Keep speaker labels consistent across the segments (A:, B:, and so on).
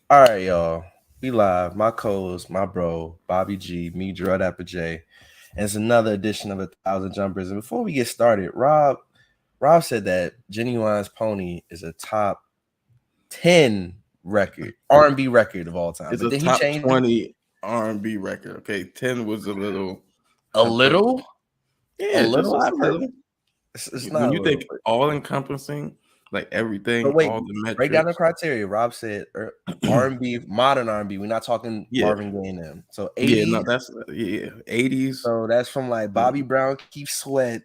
A: All right, y'all. We live. My co-host, my bro, Bobby G, me, Gerard Apple J. And it's another edition of 1,000 Jumpers. And before we get started, Rob said that Genuine's Pony is a top 10 record, R&B record of all time.
B: It's
A: But
B: a
A: then he
B: top
A: changed it
B: 20 R&B record. Okay, 10 was a little
A: a
B: hyperbole.
A: little. A
B: Yeah,
A: little
B: just a little.
A: hyperbole. It's not
B: When
A: a
B: you
A: little.
B: think all encompassing, like
A: But
B: everything,
A: wait,
B: all the
A: break down the
B: metrics.
A: criteria. Rob said R&B, modern R&B. We're not talking
B: Yeah,
A: Marvin Gaye and them. So
B: yeah, no,
A: 80s.
B: that's 80s,
A: So that's from like Bobby Brown, Keith Sweat,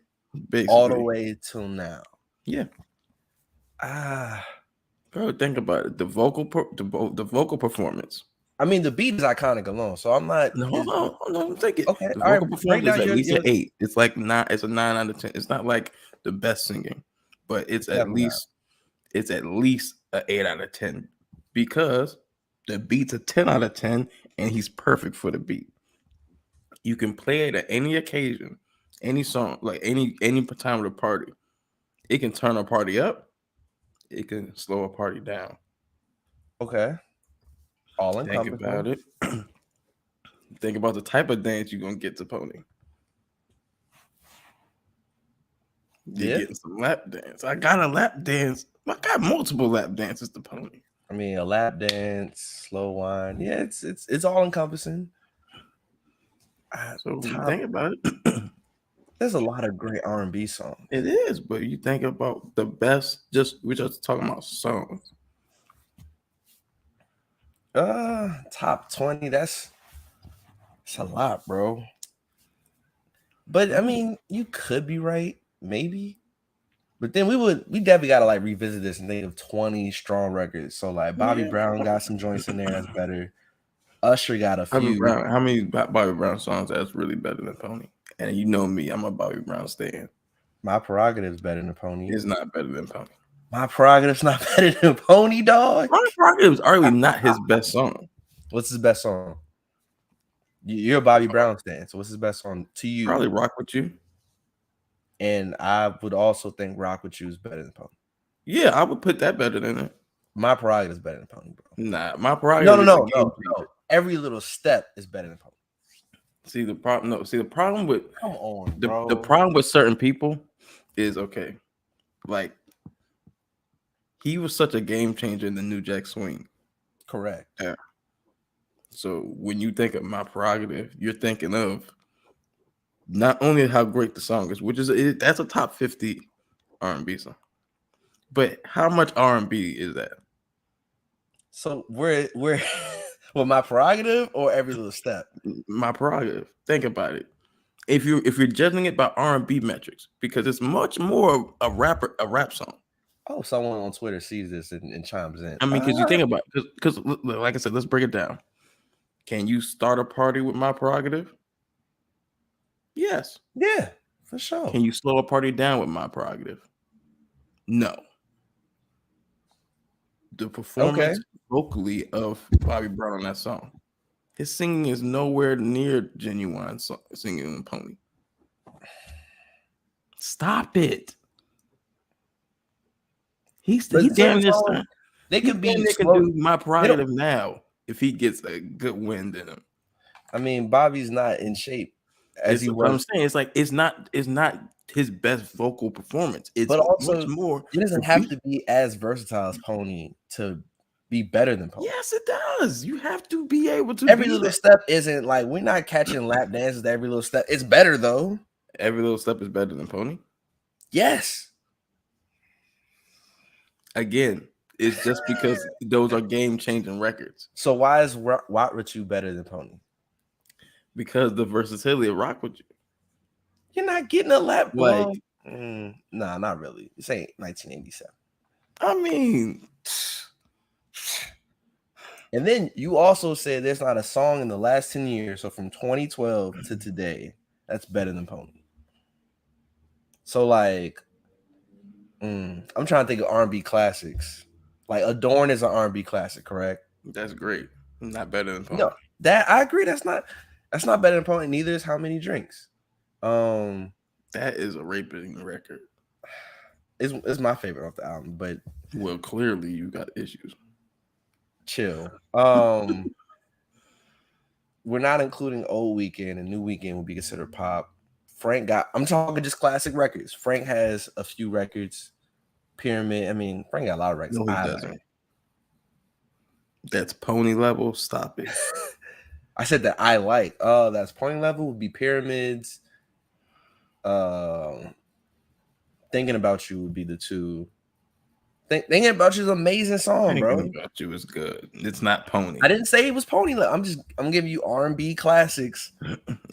A: all the
B: basically.
A: way till now.
B: Yeah,
A: Ah,
B: bro, think about it. The vocal performance.
A: I mean the beat is iconic alone. So I'm not.
B: No, hold on, take it.
A: Okay?
B: The
A: All right,
B: vocal
A: break
B: performance is
A: down
B: at least an
A: your
B: 8. It's like nine. It's a 9 out of 10. It's not like the best singing, but
A: definitely not.
B: it's at least an 8 out of 10 because the beat's a 10 out of 10, and he's perfect for the beat. You can play it at any occasion, any song, like any time of the party. It can turn a party up. It can slow a party down.
A: Okay, all
B: Think
A: encompassing.
B: about it. Think about the type of dance you're gonna get to Pony. You're
A: Yeah,
B: getting some lap dance. I got a lap dance. I got multiple lap dances to Pony.
A: I mean a lap dance, slow wine. Yeah, it's all encompassing.
B: So when you
A: Top.
B: think about it,
A: There's a lot of great R&B songs.
B: it is. But you think about the best. We're just talking about songs.
A: Top 20. That's a lot, bro. But I mean, you could be right, maybe. But then we definitely gotta like revisit this and think of 20 strong records. So like Bobby
B: Yeah.
A: Brown got some joints in there that's better. Usher got a
B: Bobby
A: few.
B: Brown. How many Bobby Brown songs that's really better than Pony? And you know me, I'm a Bobby Brown stan.
A: My Prerogative's better than Pony.
B: It's not better than Pony.
A: My Prerogative's not better than Pony, dog.
B: My Prerogative is arguably not his best song.
A: What's his best song? You're a Bobby Brown stan, so what's his best song to you?
B: Probably Rock With You.
A: And I would also think Rock With You is better than Pony.
B: Yeah, I would put that better than it.
A: My Prerogative's better than Pony, bro.
B: Nah, my
A: No,
B: Prerogative
A: no,
B: is a
A: no,
B: game
A: no, no.
B: changer.
A: Every little step is better than Pony.
B: See the problem. No, see the problem with
A: Come on,
B: the
A: bro.
B: problem with certain people is okay. Like he was such a game changer in the New Jack Swing.
A: Correct.
B: Yeah. So when you think of My Prerogative, you're thinking of not only how great the song is, that's a top 50 R&B song, but how much R&B is that?
A: So we're well, My Prerogative or Every Little Step.
B: My Prerogative. Think about it. If you're judging it by R&B metrics, because it's much more a rap song.
A: Oh, someone on Twitter sees this and chimes in.
B: I mean, because you think about because like I said, let's break it down. Can you start a party with My Prerogative? Yes.
A: Yeah, for sure.
B: Can you slow a party down with My Prerogative? No. The
A: Okay.
B: performance vocally of Bobby Brown on that song, his singing is nowhere near genuine singing on Pony. Stop it. He damn near
A: songs, they could be
B: can
A: slow.
B: do My Prerogative now if he gets a good wind in him.
A: I mean, Bobby's not in shape as
B: It's
A: he
B: what I'm
A: was,
B: saying. It's like it's not his best vocal performance. It's
A: but
B: much
A: also
B: more
A: it doesn't
B: the
A: have
B: beat.
A: to be as versatile as Pony to be better than Pony.
B: Yes, it does. You have to be able to
A: Every
B: be
A: Little
B: that.
A: Step isn't like we're not catching lap dances. Every Little Step, it's better though.
B: Every Little Step is better than Pony.
A: Yes.
B: Again, it's just because those are game changing records.
A: So why is What With You better than Pony?
B: Because the versatility of Rock With You.
A: You're not getting a lap.
B: Like,
A: Nah, not really. This ain't 1987.
B: I mean,
A: And then you also said there's not a song in the last 10 years, so from 2012 to today, that's better than Pony. So like, I'm trying to think of R&B classics. Like Adorn is an R&B classic, correct?
B: that's great. Not better than Pony.
A: No, that I agree. That's not better than Pony. Neither is How Many Drinks.
B: That is a raping record.
A: It's my favorite off the album, but
B: Well, clearly you got issues.
A: chill. We're not including old weekend, and new weekend would be considered pop. I'm talking just classic records. Frank has a few records. Pyramid. I mean, Frank got a lot of records.
B: No, he doesn't. That's pony level. Stop it.
A: I said that I like. That's pony level would be Pyramids. Thinking About You would be the two. Thinking About You is an amazing song, bro.
B: Thinking About You is good. It's not pony.
A: I didn't say it was pony level. I'm giving you R&B classics.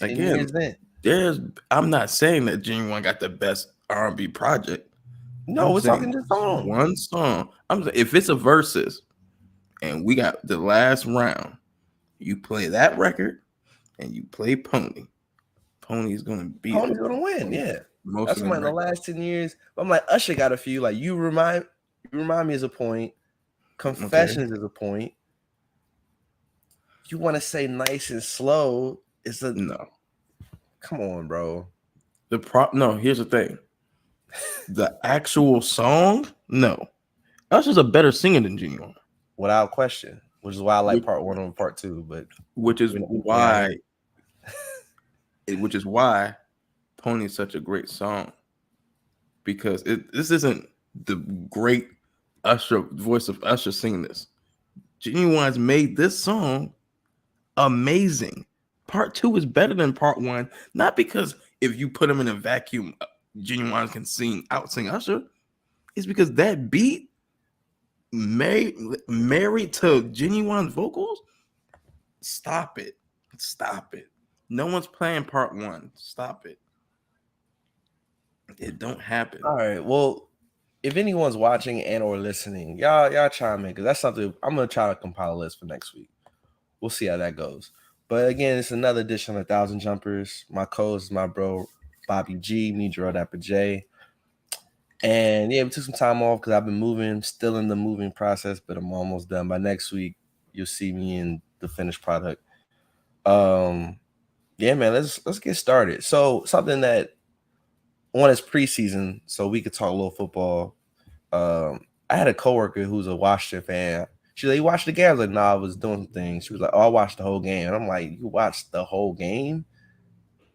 B: Again, I'm not saying that Genuine got the best R&B project.
A: No, we're talking just song.
B: One song. I'm saying if it's a versus and we got the last round, you play that record and you play Pony. Pony's gonna
A: win. Yeah, that's why in the last 10 years. I'm like Usher got a few. Like you remind me as a point. Confessions is a point. You want to say Nice and Slow? It's a
B: no.
A: Come on, bro.
B: No. Here's the thing. The actual song, no. Usher's a better singer than Genuine,
A: without question. Which is why I like part 1 over part 2. But
B: which is why Pony is such a great song, because this isn't the great Usher voice of Usher singing this. Genuine's made this song amazing. Part 2 is better than part 1, not because if you put them in a vacuum, Genuine can out sing Usher. It's because that beat married to Genuine's vocals. Stop it. No one's playing part 1. Stop it. It don't happen.
A: All right. Well, if anyone's watching and or listening, y'all chime in, because that's something I'm gonna try to compile a list for next week. We'll see how that goes. But again, it's another edition of 1,000 Jumpers. My co-host is my bro Bobby G, me Gerald Apple J. And yeah, we took some time off because I've been moving, still in the moving process, but I'm almost done. By next week, you'll see me in the finished product. Yeah, man, let's get started. So something that one is preseason, so we could talk a little football. I had a coworker who's a Washington fan. She's like, "You watched the game?" I was like, "Nah, I was doing things." She was like, "Oh, I watched the whole game." And I'm like, "You watched the whole game?"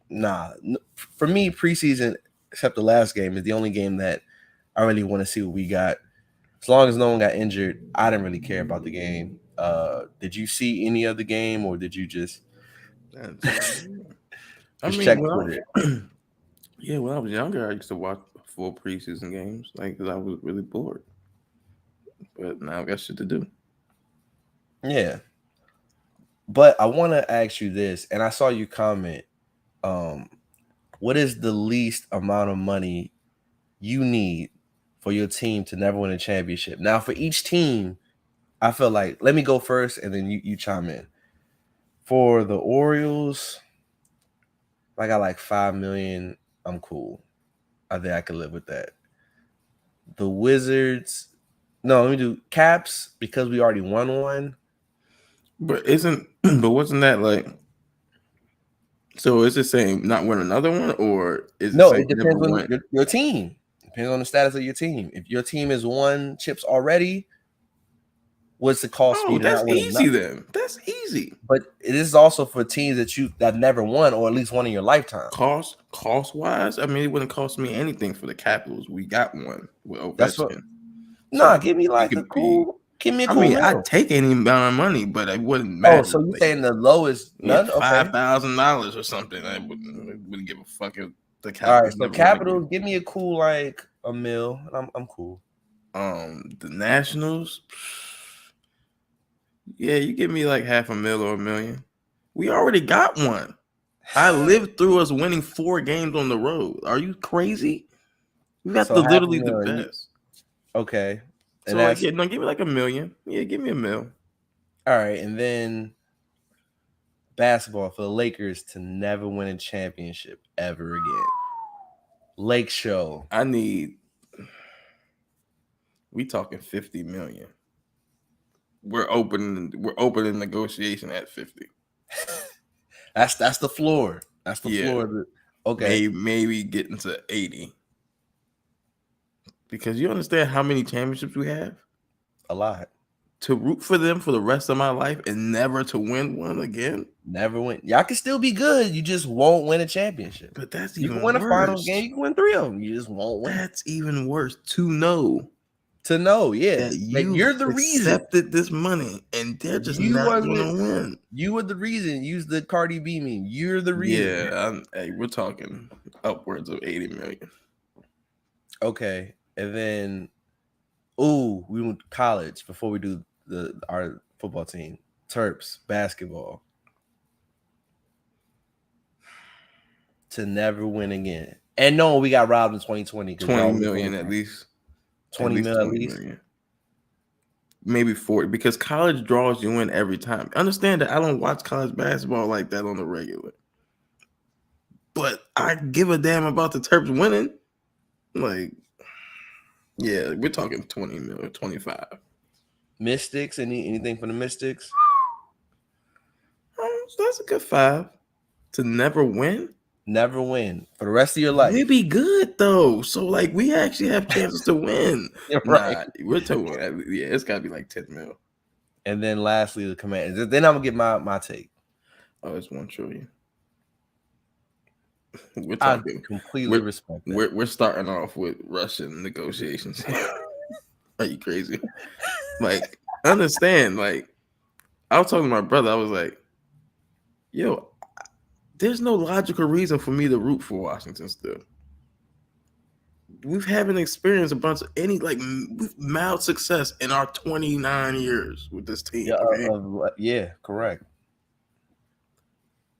A: Nah. For me, preseason, except the last game, is the only game that I really want to see what we got. As long as no one got injured, I didn't really care about the game. Did you see any of the game, or did you just check Twitter?
B: Yeah, when I was younger, I used to watch full preseason games, because I was really bored. But now I got shit to do.
A: Yeah. But I want to ask you this, and I saw you comment. What is the least amount of money you need for your team to never win a championship? Now, for each team, I feel like, let me go first, and then you chime in. For the Orioles, I got like $5 million. I'm cool. I think I could live with that. The Wizards, no, let me do Caps, because we already won one.
B: But wasn't that like? So is it saying not win another one, or is
A: no?
B: It
A: depends on your team. Depends on the status of your team. If your team has won chips already, what's the cost for you to
B: that's
A: not win
B: easy
A: another?
B: then. That's easy.
A: But it is also for teams that never won, or at least one in your lifetime.
B: Cost wise, I mean, it wouldn't cost me anything for the Capitals. We got one with Ovechkin.
A: That's what. Nah, give me like a cool. Give me a cool.
B: I'd take any amount of money, but it wouldn't matter.
A: Oh, so you're saying the lowest? None.
B: $5,000 or something. I wouldn't give a fuck if the Capitals.
A: All right, so Capitals, give me a cool like $1 million. I'm cool.
B: The Nationals. Yeah, you give me like $500,000 or $1 million. We already got one. I lived through us winning 4 games on the road. Are you crazy? We got literally the best.
A: Okay.
B: And give me like $1 million. Yeah, give me $1 million.
A: All right, and then basketball for the Lakers to never win a championship ever again. Lake Show.
B: We talking $50 million. We're opening negotiation at 50.
A: That's the floor. That's the floor. Okay.
B: Maybe getting to 80. Because you understand how many championships we have?
A: A lot.
B: to root for them for the rest of my life and never to win one again.
A: Never win. Y'all can still be good. You just won't win a championship.
B: But that's
A: You
B: even
A: can win
B: worse.
A: a finals game. You can win 3 of them. You just won't win.
B: That's even worse. To know
A: Yeah,
B: that
A: you're the reason.
B: Accepted this money and they're just not going to win.
A: You were the reason. Use the Cardi B meme. You're the reason.
B: Yeah, hey, we're talking upwards of 80 million.
A: Okay, and then, we went to college before we do our football team. Terps basketball. To never win again. And no, we got robbed in 2020.
B: 20 million at least.
A: 20 million at least.
B: Million. Maybe 40, because college draws you in every time. Understand that I don't watch college basketball like that on the regular. But I give a damn about the Terps winning. Like, yeah, we're talking 20 million, 25.
A: Mystics, anything for the Mystics?
B: So that's a good 5. To never win?
A: Never win for the rest of your life.
B: We'd be good though. So like we actually have chances to win. Right. Nah, we're talking, it's gotta be like 10 mil.
A: And then lastly, the Commanders. Then I'm gonna get my take.
B: Oh, it's 1 trillion. We're
A: talking. I completely respect that.
B: We're starting off with Russian negotiations. Are you crazy? Like, understand, like, I was talking to my brother, I was like, yo, there's no logical reason for me to root for Washington still. We haven't experienced a bunch of any mild success in our 29 years with this team.
A: Yeah, okay? Yeah, correct.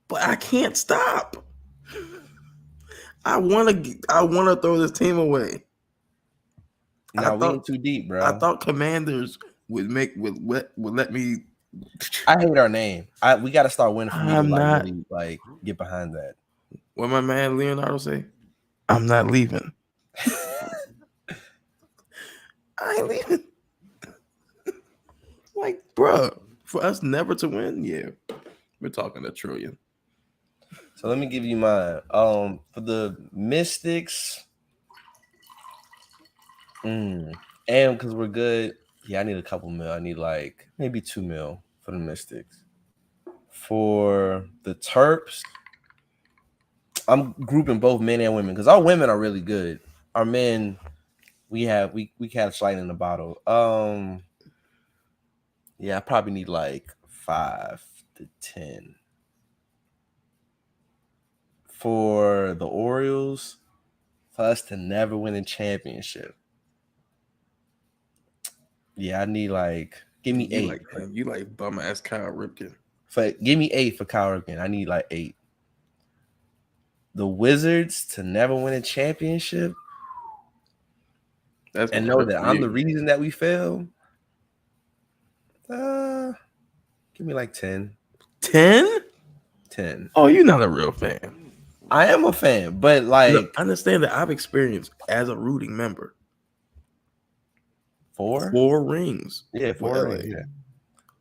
B: But I can't stop. I want to throw this team away.
A: Now we ain't too deep, bro.
B: I thought Commanders would let me.
A: I hate our name. We got to start winning for me to really get behind that.
B: What my man Leonardo say? I'm not leaving. I ain't leaving. Like, bro, for us never to win, yeah, we're talking $1 trillion.
A: So let me give you mine. For the Mystics, and because we're good, yeah, I need a couple mil. I need maybe 2 mil for the Mystics. For the Terps, I'm grouping both men and women because our women are really good. Our men, we have light in the bottle. Yeah, I probably need 5 to 10. For the Orioles, for us to never win a championship. Yeah, I need give me 8.
B: You like bum ass Kyle Ripken.
A: Give me 8 for Kyle Ripken. I need 8. The Wizards to never win a championship. And know that I'm the reason that we failed. Give me 10.
B: 10?
A: 10.
B: Oh, you're not a real fan.
A: I am a fan, but
B: understand that I've experienced as a rooting member 4 rings.
A: Yeah, 4 rings. Yeah.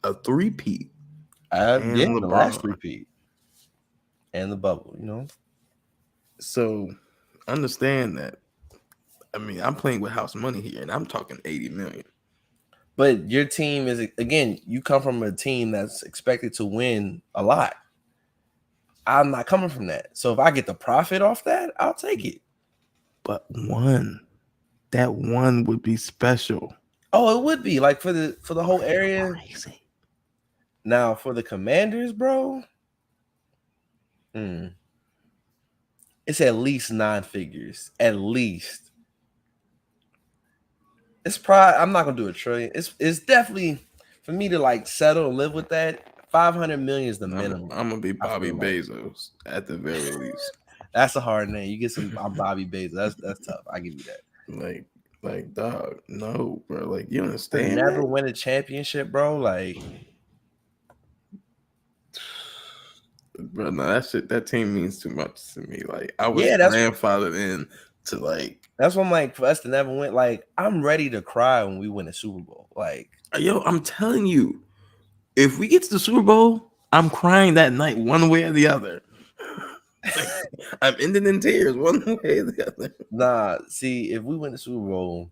B: A 3-peat.
A: The last 3-peat. And the bubble,
B: So understand that. I mean, I'm playing with house money here, and I'm talking 80 million.
A: But your team is, again, you come from a team that's expected to win a lot. I'm not coming from that. So if I get the profit off that, I'll take it.
B: But that one would be special.
A: Oh, it would be for the whole area.
B: Crazy.
A: Now for the Commanders, bro, it's at least 9 figures. At least. It's probably, I'm not gonna do $1 trillion. It's definitely for me to settle and live with that. 500 million is the minimum.
B: I'm gonna be Bobby Bezos at the very least.
A: That's a hard name. You get some Bobby Bezos. That's tough. I give you
B: that. Like dog, no, bro. You understand?
A: Never win a championship, bro.
B: Bro, no, that team means too much to me. I was grandfathered in to
A: That's what I'm for us to never win. I'm ready to cry when we win a Super Bowl.
B: Yo, I'm telling you, if we get to the Super Bowl, I'm crying that night one way or the other. I'm ending in tears one way or the other.
A: Nah, see, if we win the Super Bowl,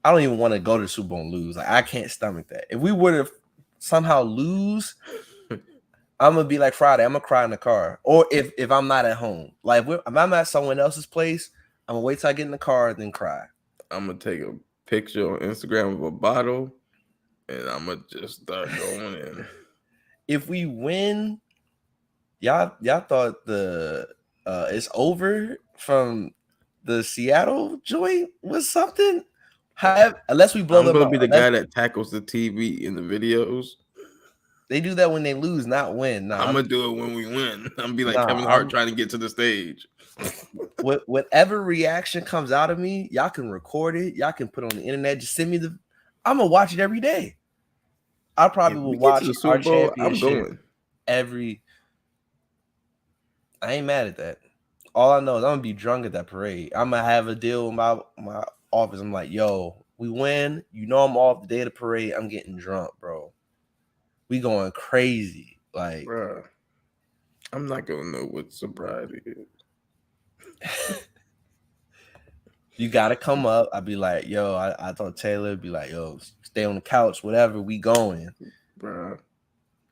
A: I I don't even want to go to the Super Bowl and lose. Like I can't stomach that. If we were to somehow lose, I'm gonna be like Friday. I'm gonna cry in the car, or if I'm not at home, like if I'm at someone else's place, I'm gonna wait till I get in the car then cry.
B: I'm gonna take a picture on Instagram of a bottle, and I'm gonna just start going in.
A: If we win, y'all thought the it's over from the Seattle joint was something. Unless we blow
B: I'm
A: them
B: gonna
A: out,
B: be the guy that tackles the TV in the videos.
A: they do that when they lose, not win.
B: I'm gonna do it when we win. I'm gonna be like Kevin Hart trying to get to the stage.
A: Whatever reaction comes out of me, y'all can record it. Y'all can put it on the internet. Just send me I'm gonna watch it every day. I probably will watch
B: the
A: our
B: Super Bowl. I'm
A: championship
B: going.
A: I ain't mad at that. All I know is I'm gonna be drunk at that parade. I'm gonna have a deal with my office. I'm like, yo, we win. You know I'm off the day of the parade. I'm getting drunk, bro. We going crazy. Like,
B: bruh, I'm not gonna know what sobriety is.
A: You gotta come up. I'd be like, yo, I thought Taylor would be like, yo, stay on the couch, whatever, we going.
B: Bruh.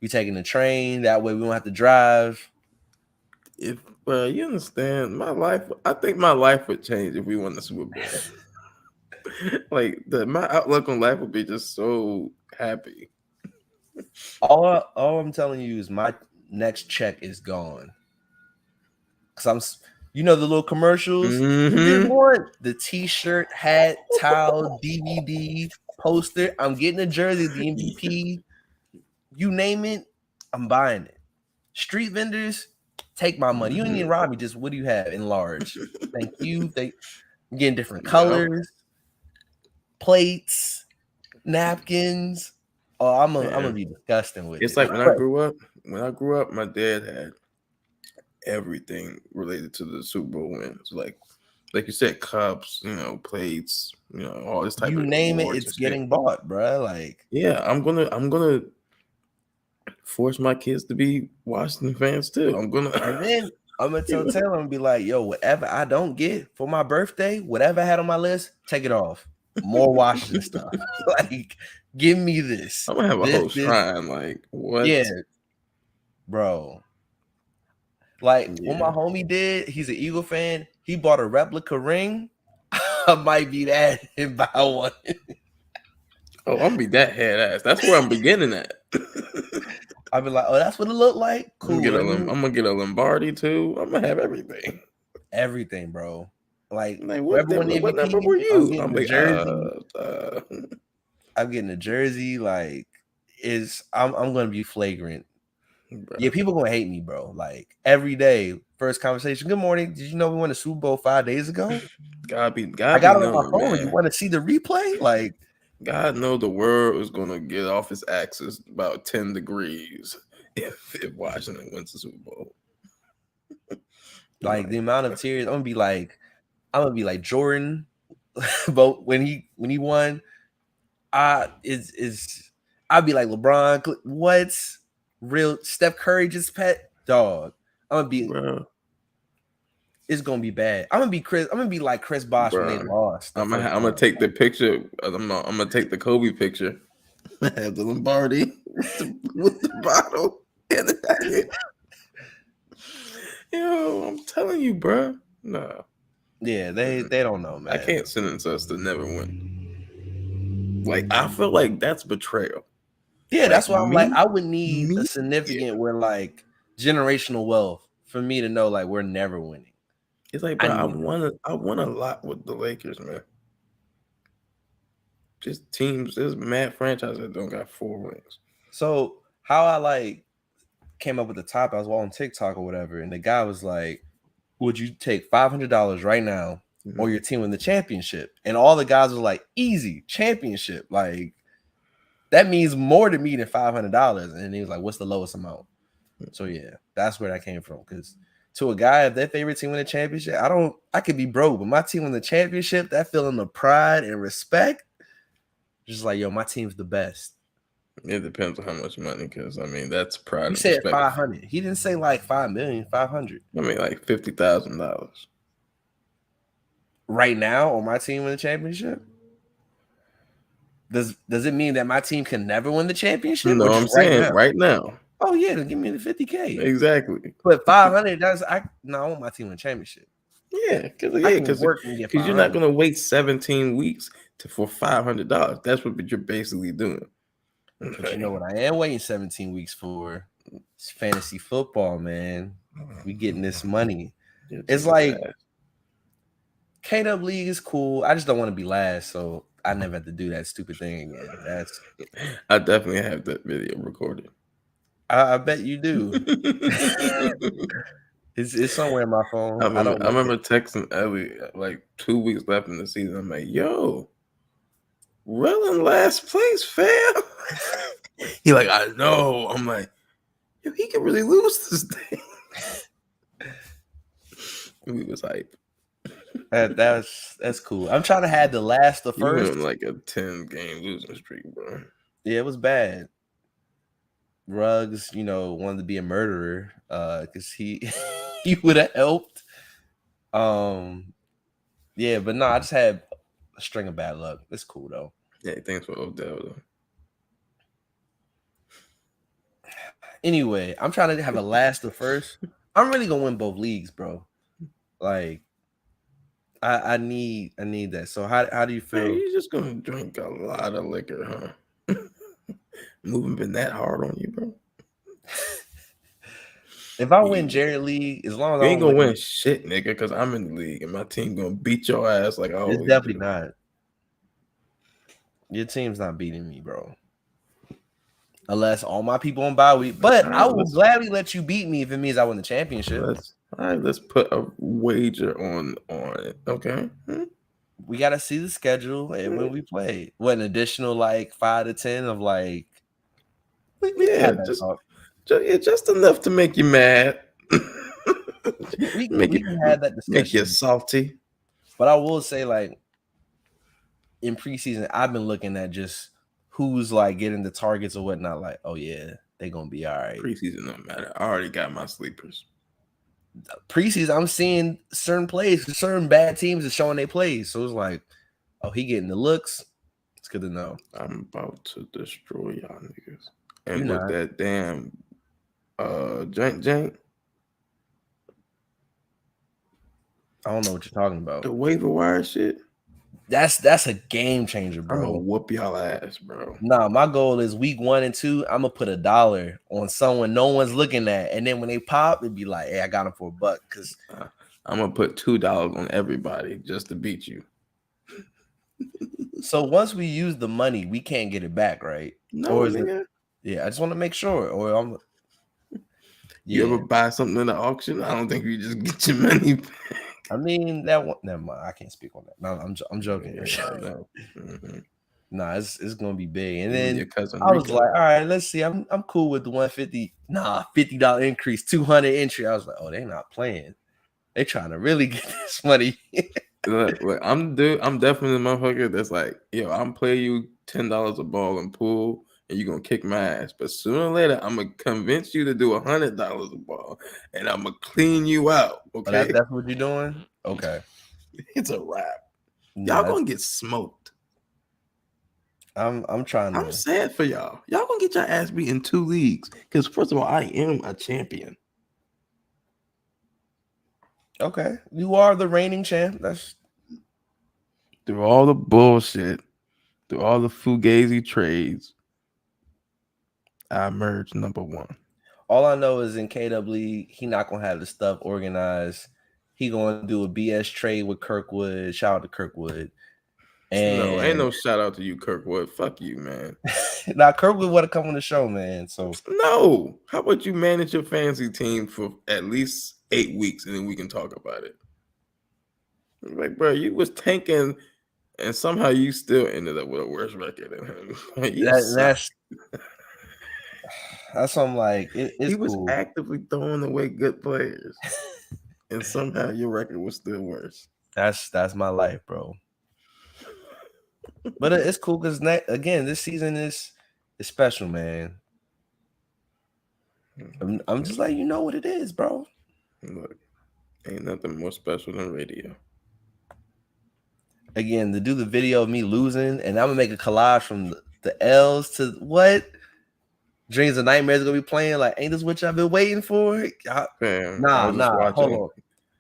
A: We taking the train. That way we don't have to drive.
B: If you understand my life, I think my life would change if we won the Super Bowl. Like my outlook on life would be just so happy.
A: All I'm telling you is my next check is gone. Cause the little commercials.
B: Mm-hmm.
A: You didn't want the T-shirt, hat, towel, DVD, poster. I'm getting a jersey, the MVP. You name it, I'm buying it. Street vendors, take my money. You don't need to rob me. Just what do you have in large? Thank you. I'm getting different colors, plates, napkins. Oh, I'm gonna be disgusting with it.
B: It's like when I grew up, my dad had everything related to the Super Bowl wins. Like you said, cups, plates, all this type of.
A: You name it, it's getting bought, bro. Like,
B: yeah, I'm gonna force my kids to be Washington fans too.
A: And then I'm gonna tell Taylor and be like, yo, whatever I don't get for my birthday, whatever I had on my list, take it off. More Washington stuff. Like, give me this.
B: I'm gonna have a whole shrine. Like, what?
A: Yeah, bro. Like what my homie did, he's an Eagle fan. He bought a replica ring. I might be that and buy one.
B: Oh, I'm gonna be that head ass. That's where I'm beginning at.
A: I'll be like, oh, that's what it looked like. Cool.
B: I'm gonna get a Lombardi too. I'm gonna have everything.
A: Everything, bro. Like
B: what number were you?
A: I'm getting a jersey. I'm getting a jersey. Like, I'm gonna be flagrant. Bro. Yeah, people gonna hate me, bro. Like every day, first conversation. Good morning. Did you know we won the Super Bowl 5 days ago?
B: God
A: I got it on my phone. Man. You want to see the replay? Like,
B: God know the world is gonna get off its axis about 10 degrees if Washington wins the Super Bowl.
A: Like the amount of tears, I'm gonna be like Jordan, but when he won, I'd be like LeBron. What's real? Steph Curry just pet dog. I'm gonna be. Bro. It's gonna be bad. I'm gonna be like Chris Bosh when they lost.
B: I'm gonna take the picture. I'm gonna take the Kobe picture. Have the Lombardi with the bottle and the Yo, I'm telling you, bro. No.
A: Yeah, they don't know, man.
B: I can't sentence us to never win. Like, I feel like that's betrayal.
A: Yeah, like, that's why I'm like, I would need a significant where like generational wealth for me to know like we're never winning.
B: It's like, bro, I won a lot with the Lakers, man. Just teams, there's mad franchises that don't got 4 wins.
A: So how I like came up with the top, I was on TikTok or whatever, and the guy was like, would you take $500 right now or your team win the championship? And all the guys were like, easy, championship. Like, that means more to me than $500. And he was like, what's the lowest amount? So yeah, that's where that came from. Because to a guy, if their favorite team win the championship, I could be broke, but my team win the championship, that feeling of pride and respect, just like, yo, my team's the best.
B: It depends on how much money, because I mean that's pride.
A: He said 500. He didn't say like 5 million, 500.
B: I mean like $50,000.
A: Right now on my team win the championship? Does it mean that my team can never win the championship or
B: No,
A: just
B: I'm
A: right
B: saying
A: now?
B: right now.
A: Oh yeah, then give me the 50K.
B: Exactly.
A: But 500, I want my team in championship.
B: Yeah,
A: I
B: because
A: can work and get
B: you're not
A: 500.
B: gonna wait 17 weeks for $500. That's what you're basically doing.
A: But you know what I am waiting 17 weeks for? It's fantasy football, man. We getting this money.
B: Your
A: It's
B: team is
A: like
B: ass.
A: K-Dub League is cool. I just don't want to be last, so I never have to do that stupid thing again.
B: I definitely have that video recorded.
A: I bet you do. It's somewhere in my phone. I don't
B: I
A: look
B: remember
A: at.
B: texting Ellie like 2 weeks left in the season. I'm like, yo, well in last place, fam. He like, I know. I'm like, yo, he could really lose this thing. We was hype.
A: That's cool. I'm trying to have the last, the
B: You went
A: first.
B: on like a 10-game losing streak, bro.
A: Yeah, it was bad. Ruggs, wanted to be a murderer, because he he would have helped. Yeah, but no, I just had a string of bad luck. It's cool though.
B: Yeah, thanks for Odell though.
A: Anyway, I'm trying to have a last or first. I'm really gonna win both leagues, bro. Like, I need that. So how do you
B: Man,
A: feel?
B: you just gonna drink a lot of liquor, huh? Moving been that hard on you, bro.
A: If I win
B: You
A: Jerry League, as long as I
B: ain't
A: don't
B: gonna
A: win,
B: win shit, nigga, because I'm in the league and my team gonna beat your ass like I
A: it's
B: always
A: definitely
B: do.
A: not. Your team's not beating me, bro. Unless all my people on bye week. But
B: All
A: I
B: right,
A: will gladly let you beat me if it means I win the championship.
B: let's put a wager on it. Okay.
A: We gotta see the schedule and when we play. What, an additional like 5 to 10 of like we can
B: Yeah,
A: have that talk.
B: just enough to make you mad.
A: We can have that
B: make you
A: discussion.
B: salty.
A: But I will say, like, in preseason, I've been looking at just who's like getting the targets or whatnot. Like, oh yeah, they're gonna be all right.
B: Preseason don't matter. I already got my sleepers.
A: Preseason, I'm seeing certain plays, certain bad teams are showing their plays. So it's like, oh, he getting the looks. It's good to know.
B: I'm about to destroy y'all niggas.
A: You're
B: And with
A: not.
B: that damn jank,
A: I don't know what you're talking
B: the
A: about.
B: waiver wire shit,
A: That's a game changer,
B: I'm gonna
A: bro.
B: whoop y'all ass, bro.
A: Nah, my goal is week 1 and 2. I'm gonna put $1 on someone no one's looking at, and then when they pop, it'd be like, hey, I got him for $1. Because
B: I'm gonna put $2 on everybody just to beat you.
A: so once we use the money, we can't get it back, right?
B: No,
A: Or is it?
B: nigga.
A: Yeah, I just want to make sure. Or I'm.
B: You
A: Yeah,
B: ever buy something in the auction? I don't think you just get your money back.
A: I mean that one. Never mind. I can't speak on that. No, I'm joking.
B: Yeah, I know. Mm-hmm.
A: Nah, it's gonna be big. And
B: You and
A: then
B: your cousin
A: I was
B: Rico.
A: like, all right, let's see. I'm cool with the 150. Nah, $50 increase, 200 entry. I was like, oh, they not playing. They trying to really get this money.
B: Look, I'm definitely the motherfucker that's like, yo, I'm playing you $10 a ball in pool, and you're gonna kick my ass. But sooner or later, I'm gonna convince you to do $100 a ball, and I'm gonna clean you out.
A: But
B: Okay,
A: that's what you're doing. Okay.
B: it's a wrap. Y'all
A: Nah,
B: gonna get smoked.
A: I'm trying
B: I'm
A: to.
B: sad for y'all. Y'all gonna get your ass beat in 2 leagues. Because first of all, I am a champion.
A: Okay, you are the reigning champ. That's
B: Through all the bullshit, through all the fugazi trades, I emerged number 1.
A: all I know is in KW, he not gonna have the stuff organized. He gonna do a BS trade with Kirkwood. Shout out to Kirkwood.
B: No, ain't
A: And
B: no shout out to you, Kirkwood. Fuck you, man.
A: now Kirkwood want to come on the show, man. So
B: No. How about you manage your fantasy team for at least 8 weeks and then we can talk about it? Like, bro, you was tanking and somehow you still ended up with a worse record than him. You suck.
A: that's something like it's
B: He was
A: cool.
B: actively throwing away good players, and somehow your record was still worse.
A: That's my life, bro. But it's cool because again, this season is special, man. I'm just like, you know what it is, bro.
B: Look, ain't nothing more special than radio.
A: again to do the video of me losing, and I'm gonna make a collage from the L's to what Dreams and Nightmares gonna be playing. Like, ain't this what y'all been waiting for?
B: Man, I was just
A: Nah, hold
B: watching.
A: on.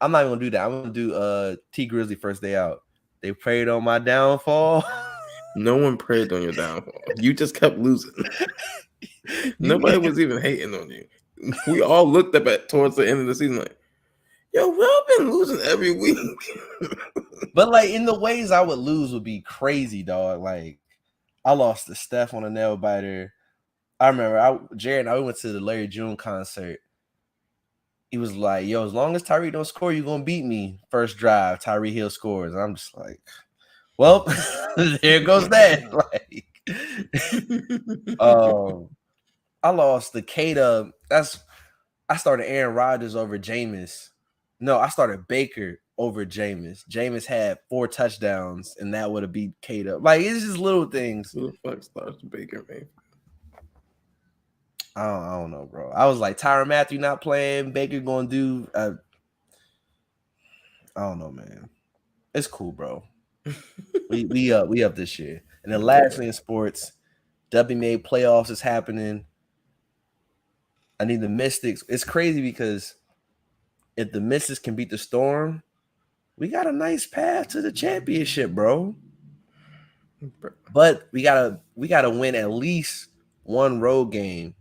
A: I'm not even gonna do that. I'm gonna do T Grizzly first day out. They prayed on my downfall.
B: No one prayed on your downfall. You just kept losing. Nobody was even hating on you. We all looked up at towards the end of the season like, yo, we've been losing every week.
A: But like in the ways I would lose would be crazy, dog. Like I lost to Steph on a nail biter. I remember Jared and I went to the Larry June concert. He was like, yo, as long as Tyreek don't score, you're gonna beat me. First drive, Tyreek Hill scores. And I'm just like, well, there goes that. Like I lost the Kada. I started Aaron Rodgers over Jameis. No, I started Baker over Jameis. Jameis had 4 touchdowns, and that would have beat Kada. Like, it's just little things.
B: Who the fuck starts Baker, man?
A: I don't know, bro. I was like, Tyrann Mathieu not playing. Baker going to do. I don't know, man. It's cool, bro. we up this year. And then lastly in sports, WNBA Playoffs is happening. I need the Mystics. It's crazy because if the Mystics can beat the Storm, we got a nice path to the championship, bro. But we gotta win at least one road game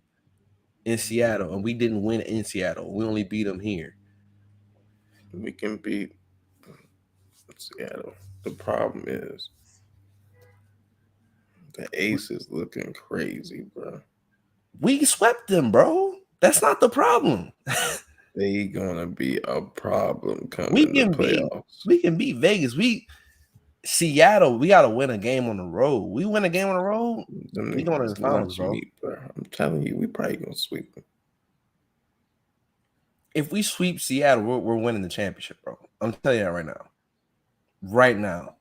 A: in Seattle, and we didn't win in Seattle. We only beat them here.
B: We can beat Seattle. The problem is the Ace is looking crazy, bro.
A: We swept them, bro. That's not the problem.
B: They gonna be a problem coming in the playoffs.
A: We can beat Vegas. Seattle, we gotta win a game on the road. We win a game on the road, we going to the finals, bro.
B: I'm telling you, we probably gonna sweep them.
A: If we sweep Seattle, we're winning the championship, bro. I'm telling you that right now. Right now.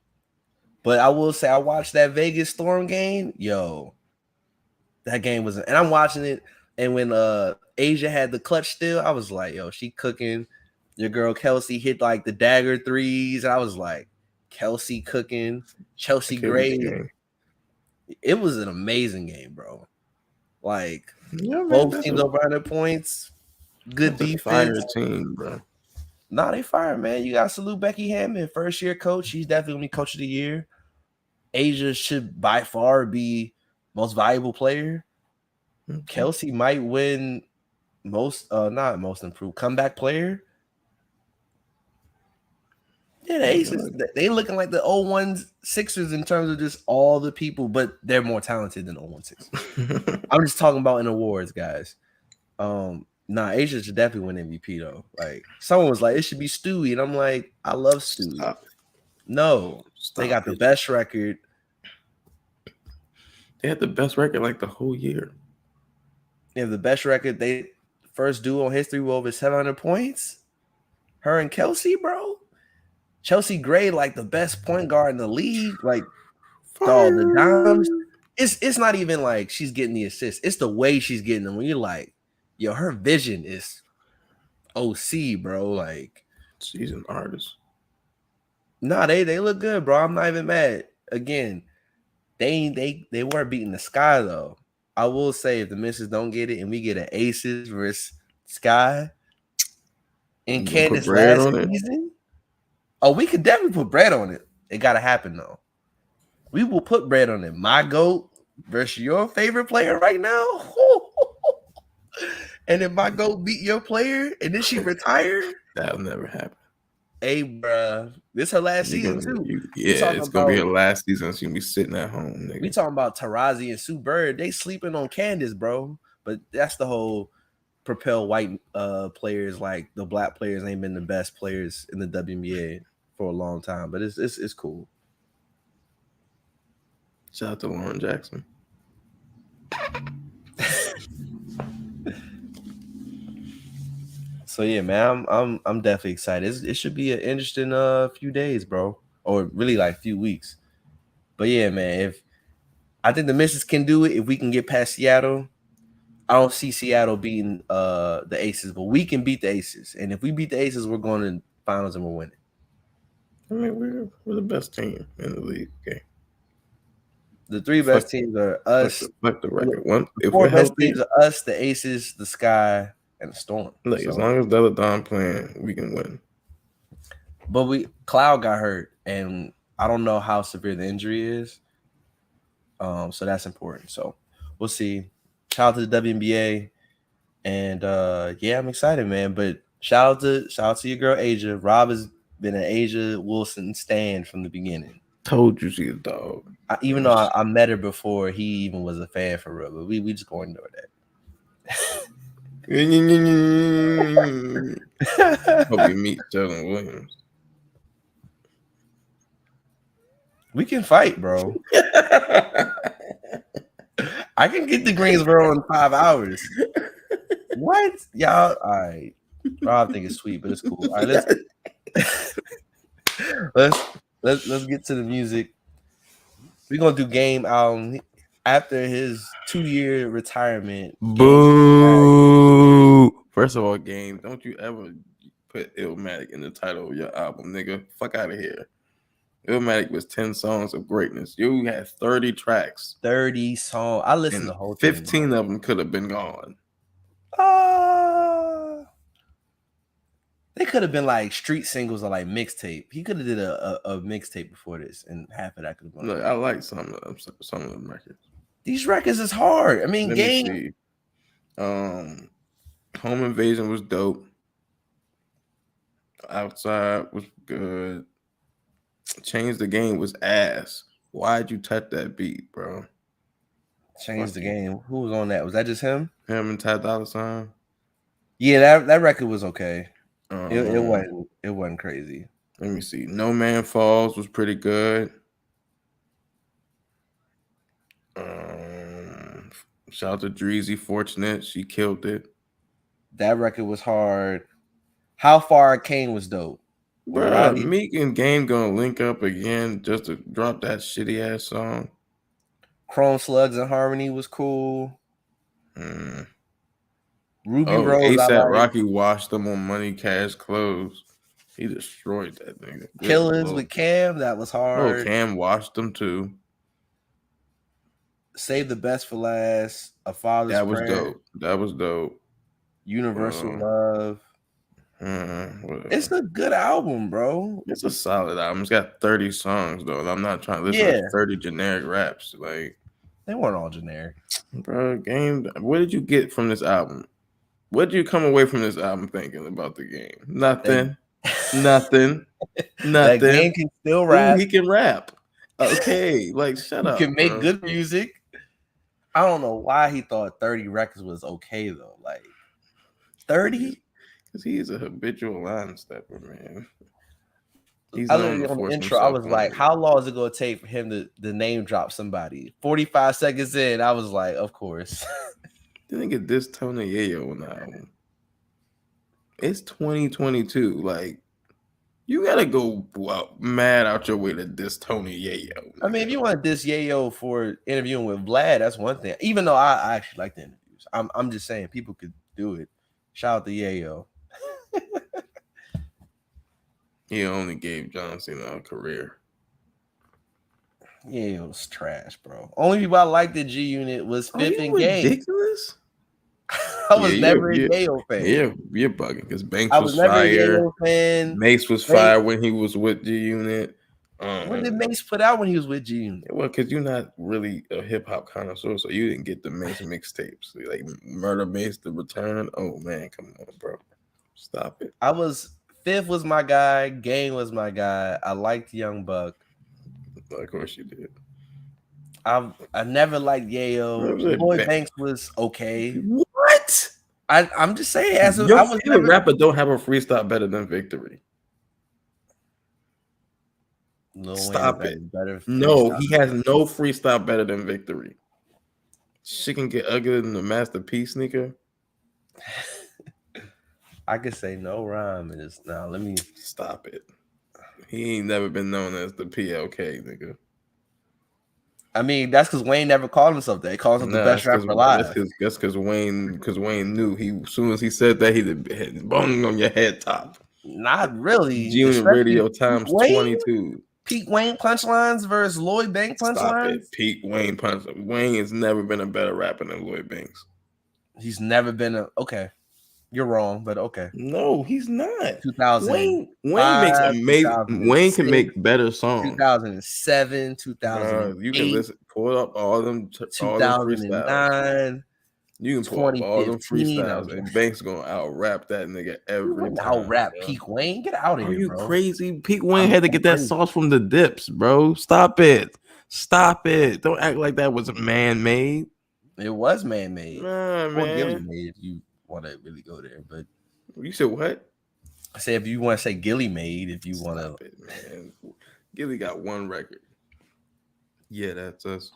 A: But I will say I watched that Vegas Storm game. Yo, that game was, and I'm watching it. And when Asia had the clutch still, I was like, yo, she cooking. Your girl Kelsey hit like the dagger threes. I was like, Kelsey cooking. Chelsea Gray. It was an amazing game, bro. Like, both teams over 100 points. Good defense.
B: Fire team, bro.
A: Nah, they fired, man. You got to salute Becky Hammond, first year coach. She's definitely gonna be coach of the year. Asia should by far be most valuable player. Mm-hmm. Kelsey might win not most improved comeback player. Yeah, the Aces, they looking like the 0-1 Sixers in terms of just all the people, but they're more talented than 0-1 Sixers. I'm just talking about in awards, guys. Asia should definitely win MVP though. Like someone was like, it should be Stewie, and I'm like, I love Stewie. They got the best record.
B: They had the best record like the whole year.
A: They have the best record. They first duo in history with over 700 points. Her and Kelsey, bro. Chelsea Gray, like the best point guard in the league. Like, dog, the dimes. It's not even like she's getting the assists. It's the way she's getting them. When you're like, yo, her vision is OC, bro. Like,
B: she's an artist.
A: Nah, they look good, bro. I'm not even mad. Again, they weren't beating the Sky though. I will say if the Misses don't get it and we get an Aces versus Sky in Candace last season, we could definitely put bread on it. It gotta happen though. We will put bread on it. My GOAT versus your favorite player right now. And if my GOAT beat your player and then she retired,
B: that'll never happen.
A: Hey, bruh, this her last season too.
B: It's gonna be her last season. She's gonna be sitting at home. Nigga.
A: We talking about Traumazine and Sue Bird. They sleeping on Candace, bro. But that's the whole propel white players, like the black players ain't been the best players in the WNBA for a long time. But it's cool.
B: Shout out to Lauren Jackson.
A: So yeah, man, I'm definitely excited. It should be an interesting few days, bro, or really like few weeks. But yeah, man, if I think the Misses can do it, if we can get past Seattle, I don't see Seattle beating the Aces, but we can beat the Aces, and if we beat the Aces, we're going to finals and we're winning.
B: I mean, we're the best team in the league. Okay.
A: The three
B: Fuck,
A: best teams are
B: fuck
A: us.
B: the record.
A: The
B: If
A: four
B: we're
A: best teams
B: healthy,
A: are us, the Aces, the Sky, and the Storm.
B: look, as
A: So,
B: long as Deladon playing, we can win.
A: but Cloud got hurt, and I don't know how severe the injury is. So that's important. So we'll see. Shout out to the WNBA, and yeah, I'm excited, man. But shout out to your girl Asia. Rob has been an Asia Wilson stan from the beginning.
B: Told you she's a dog.
A: Even though I met her before he even was a fan for real, but we just going to that.
B: Hope you meet Jalen Williams.
A: We can fight, bro. I can get to Greensboro in 5 hours. What? Y'all, all right. Rob think it's sweet, but it's cool. All right, let's get to the music. We're gonna do Game album after his 2-year retirement.
B: Boo! First of all, Game, don't you ever put Illmatic in the title of your album, nigga. Fuck out of here. Illmatic was 10 songs of greatness. You had 30 tracks.
A: 30 songs. I listened to the whole
B: 15 of them could have been gone.
A: They could have been like street singles or like mixtape. He could have did a mixtape before this, and half of that could have been.
B: Look, I like some of them records.
A: These records is hard. I mean, Game.
B: Home Invasion was dope. Outside was good. Change the Game was ass. Why'd you touch that beat, bro?
A: Change the Game. Who was on that? Was that just him?
B: Him and Ty Dolla $ign.
A: Yeah, that record was okay. It wasn't crazy.
B: Let me see. No Man Falls was pretty good. Shout out to Dreezy, Fortunate. She killed it.
A: That record was hard. How Far It Came was dope.
B: Bro, Meek and Game gonna link up again just to drop that shitty ass song.
A: Chrome Slugs and Harmony was cool. Ruby
B: Rose. ASAP Rocky washed them on Money Cash Clothes. He destroyed that nigga.
A: Killers with Cam, that was hard.
B: Oh, Cam washed them too.
A: Save the Best for Last. A Father's Prayer.
B: That was dope.
A: Universal Love. It's a good album, bro.
B: It's a solid album. It's got 30 songs though, and I'm not trying to listen to 30 generic raps. Like,
A: they weren't all generic, bro.
B: Game. What did you get from this album? What did you come away from this album thinking about the Game? Nothing. Nothing.
A: That Game can still rap.
B: Ooh, he can rap. Okay, like shut up.
A: He can make good music. I don't know why he thought 30 records was okay though. Like 30.
B: Because he's a habitual line stepper, man. He's
A: on the intro, I was like, how long is it going to take for him to name drop somebody? 45 seconds in, I was like, of course.
B: Didn't get this Tony Yayo on the album. It's 2022. Like, you got to go mad out your way to diss Tony Yayo.
A: I mean, if you want to diss Yayo for interviewing with Vlad, that's one thing. Even though I actually like the interviews. I'm just saying people could do it. Shout out to Yayo.
B: He only gave John Cena a career.
A: Yeah, it was trash, bro. Only people I liked the G Unit was Fifth and Game.
B: Ridiculous.
A: I was never a Yayo fan.
B: Yeah, you're bugging because Banks was never fire. A Yayo fan. Mace was fire when he was with G Unit.
A: What did Mace put out when he was with G Unit?
B: Well, because you're not really a hip hop connoisseur, so you didn't get the Mace mixtapes. Like Murder Mace, The Return. Oh man, come on, bro. Stop it.
A: Fifth was my guy. Game was my guy. I liked Young Buck.
B: Of course you did.
A: I never liked Yayo. Boy Banks was okay.
B: What?
A: I'm just saying. As
B: a rapper, don't have a freestyle better than Victory. Stop it. No, he has no freestyle better than Victory. She can get uglier than the Masterpiece sneaker.
A: I could say no rhyme and just now. Let me
B: stop it. He ain't never been known as the PLK, nigga.
A: I mean, that's because Wayne never called himself that. He calls himself the best rapper alive.
B: That's because Wayne knew. As soon as he said that, he had bung on your head top.
A: Not really.
B: Junior
A: Especially
B: Radio
A: Peak
B: times
A: Wayne.
B: 22.
A: Peak Wayne punchlines versus Lloyd Banks
B: Stop
A: punchlines.
B: it. Peak Wayne punch. Wayne has never been a better rapper than Lloyd Banks.
A: He's never been a okay. You're wrong, but okay.
B: No, he's not.
A: 2005,
B: Wayne makes amazing. Wayne can
A: 2006,
B: make better songs.
A: 2007, 2008,
B: You can listen. Pull up all them freestyles.
A: 2009,
B: You can pull up all them
A: 2015.
B: freestyles, and Banks gonna out rap that nigga every time.
A: I'll rap
B: bro.
A: Peak Wayne. Get out of
B: Are
A: here,
B: you
A: bro.
B: crazy? Peak Wayne had to get that sauce from the dips, bro. Stop it. Stop it. Don't act like that was man-made.
A: It was man-made.
B: Nah,
A: Or
B: man.
A: Gilly-made if you want to really go there. But
B: You said what?
A: I say if you want to say Gilly-made, if you want
B: Stop it, man. Gilly got one record. Yeah, that's us.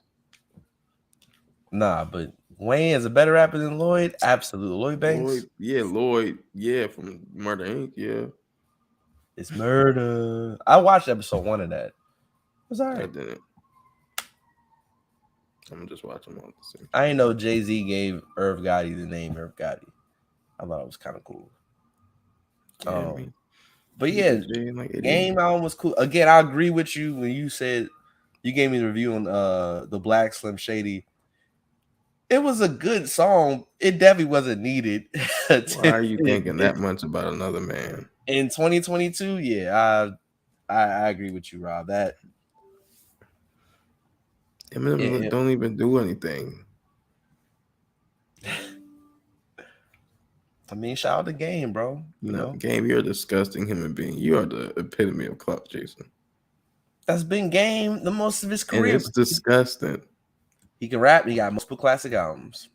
A: Nah, but Wayne is a better rapper than Lloyd. Absolutely. Lloyd Banks.
B: Lloyd. Yeah, from Murder Inc. Yeah.
A: It's murder. I watched episode 1 of that. It was all right.
B: I didn't. I'm just watching all the same.
A: I didn't know Jay-Z gave Irv Gotti the name Irv Gotti. I thought it was kind of cool. But yeah, Game album was cool. Again, I agree with you when you said you gave me the review on the Black Slim Shady. It was a good song. It definitely wasn't needed.
B: Why are you thinking that much about another man?
A: In 2022, yeah, I agree with you, Rob. That
B: Eminem don't even do anything.
A: I mean, shout out to Game, bro. You know,
B: Game, you're a disgusting human being. You are the epitome of clout chasing.
A: That's been Game the most of his career.
B: And it's disgusting.
A: He can rap. He got multiple classic albums.